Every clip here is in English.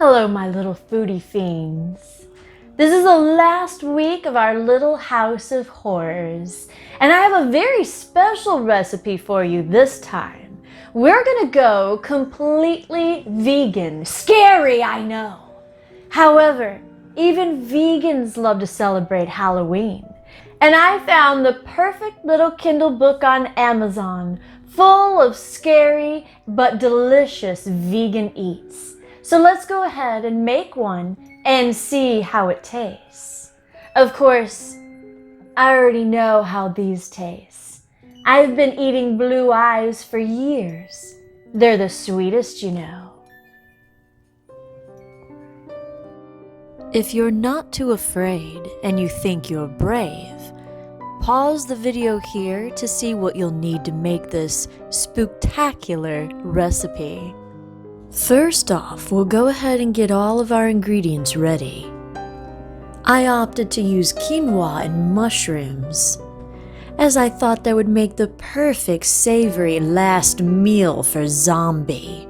Hello, my little foodie fiends. This is the last week of our little house of horrors, and I have a very special recipe for you this time. We're gonna go completely vegan. Scary, I know. However, even vegans love to celebrate Halloween. And I found the perfect little Kindle book on Amazon full of scary but delicious vegan eats. So let's go ahead and make one and see how it tastes. Of course, I already know how these taste. I've been eating blue eyes for years. They're the sweetest, you know. If you're not too afraid and you think you're brave, pause the video here to see what you'll need to make this spooktacular recipe. First off, we'll go ahead and get all of our ingredients ready. I opted to use quinoa and mushrooms, as I thought that would make the perfect savory last meal for zombie.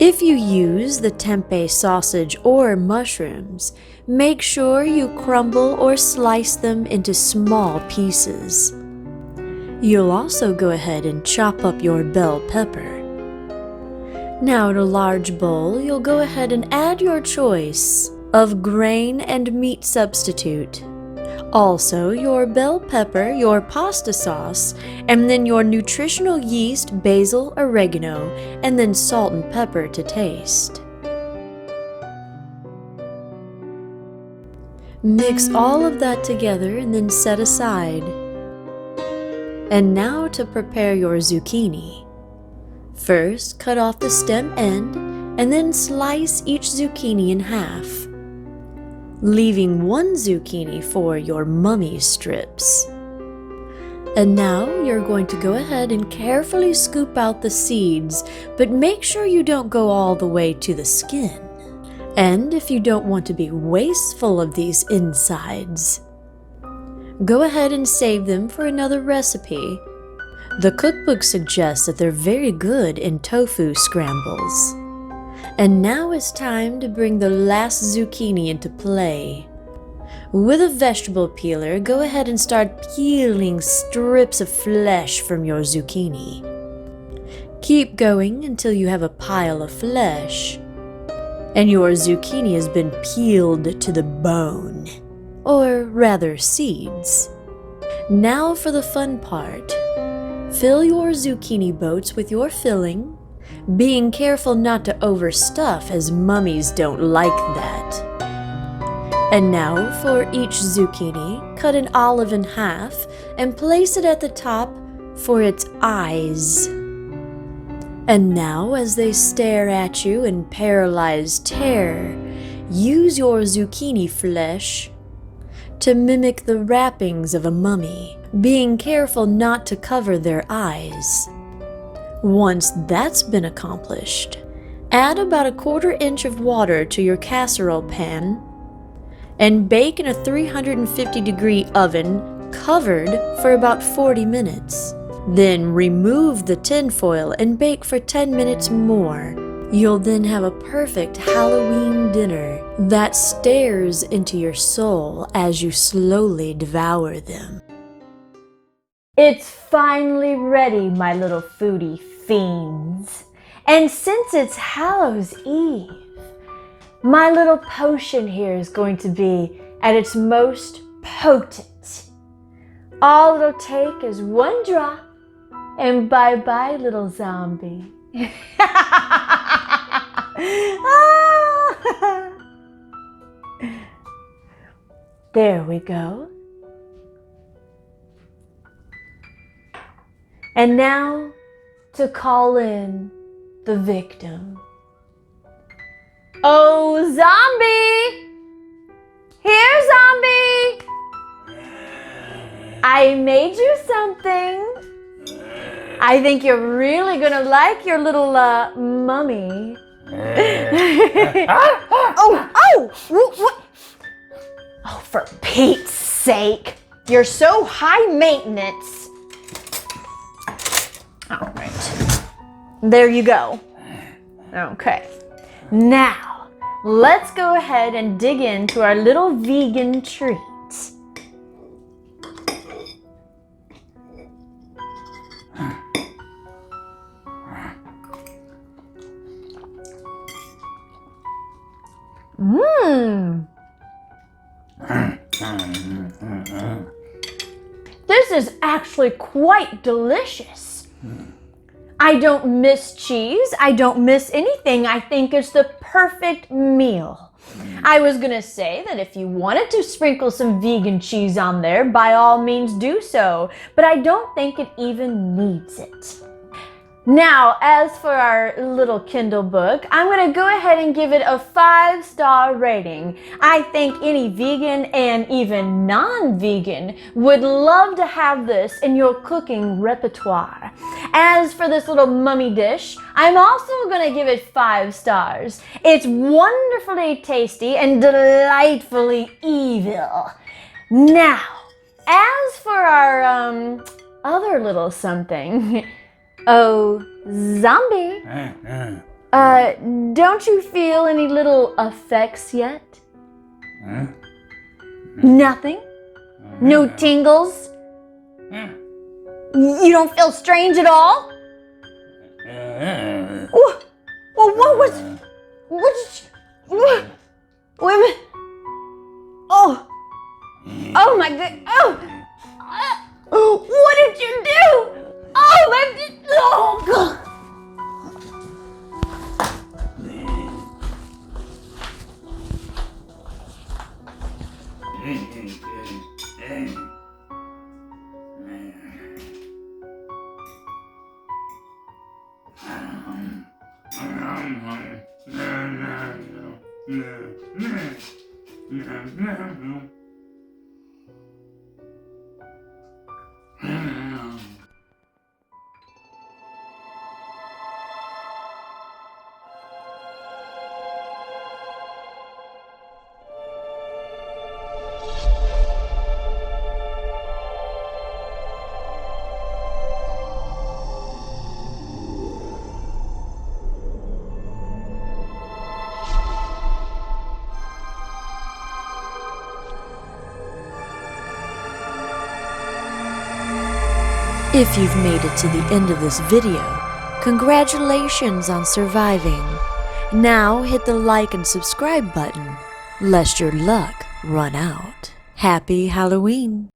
If you use the tempeh sausage or mushrooms, make sure you crumble or slice them into small pieces. You'll also go ahead and chop up your bell pepper. Now in a large bowl, you'll go ahead and add your choice of grain and meat substitute. Also, your bell pepper, your pasta sauce, and then your nutritional yeast, basil, oregano, and then salt and pepper to taste. Mix all of that together and then set aside. And now to prepare your zucchini. First, cut off the stem end and then slice each zucchini in half, leaving one zucchini for your mummy strips. And now you're going to go ahead and carefully scoop out the seeds, but make sure you don't go all the way to the skin. And if you don't want to be wasteful of these insides, go ahead and save them for another recipe. The cookbook suggests that they're very good in tofu scrambles. And now it's time to bring the last zucchini into play. With a vegetable peeler, go ahead and start peeling strips of flesh from your zucchini. Keep going until you have a pile of flesh, and your zucchini has been peeled to the bone, or rather seeds. Now for the fun part. Fill your zucchini boats with your filling, being careful not to overstuff as mummies don't like that. And now for each zucchini, cut an olive in half and place it at the top for its eyes. And now as they stare at you in paralyzed terror, use your zucchini flesh to mimic the wrappings of a mummy, being careful not to cover their eyes. Once that's been accomplished, add about a 1/4 inch of water to your casserole pan and bake in a 350-degree oven covered for about 40 minutes. Then remove the tinfoil and bake for 10 minutes more. You'll then have a perfect Halloween dinner that stares into your soul as you slowly devour them. It's finally ready, my little foodie fiends. And since it's Hallows Eve, my little potion here is going to be at its most potent. All it'll take is one drop, and bye-bye, little zombie. There we go. And now to call in the victim. Oh, zombie! Here, zombie! I made you something. I think you're really gonna like your little mummy. What? Oh, for Pete's sake. You're so high maintenance. All right. There you go. Okay. Now, let's go ahead and dig into our little vegan treat. Mmm. This is actually quite delicious. I don't miss cheese. I don't miss anything. I think it's the perfect meal. I was gonna say that if you wanted to sprinkle some vegan cheese on there, by all means do so, but I don't think it even needs it. Now, as for our little Kindle book, I'm going to go ahead and give it a 5-star rating. I think any vegan and even non-vegan would love to have this in your cooking repertoire. As for this little mummy dish, I'm also going to give it 5 stars. It's wonderfully tasty and delightfully evil. Now, as for our other little something... Oh, zombie. Don't you feel any little effects yet? Nothing? No tingles? You don't feel strange at all? Well, what was... Wait a minute. Oh my god. What did you do? Oh, God. If you've made it to the end of this video, congratulations on surviving. Now hit the like and subscribe button, lest your luck run out. Happy Halloween!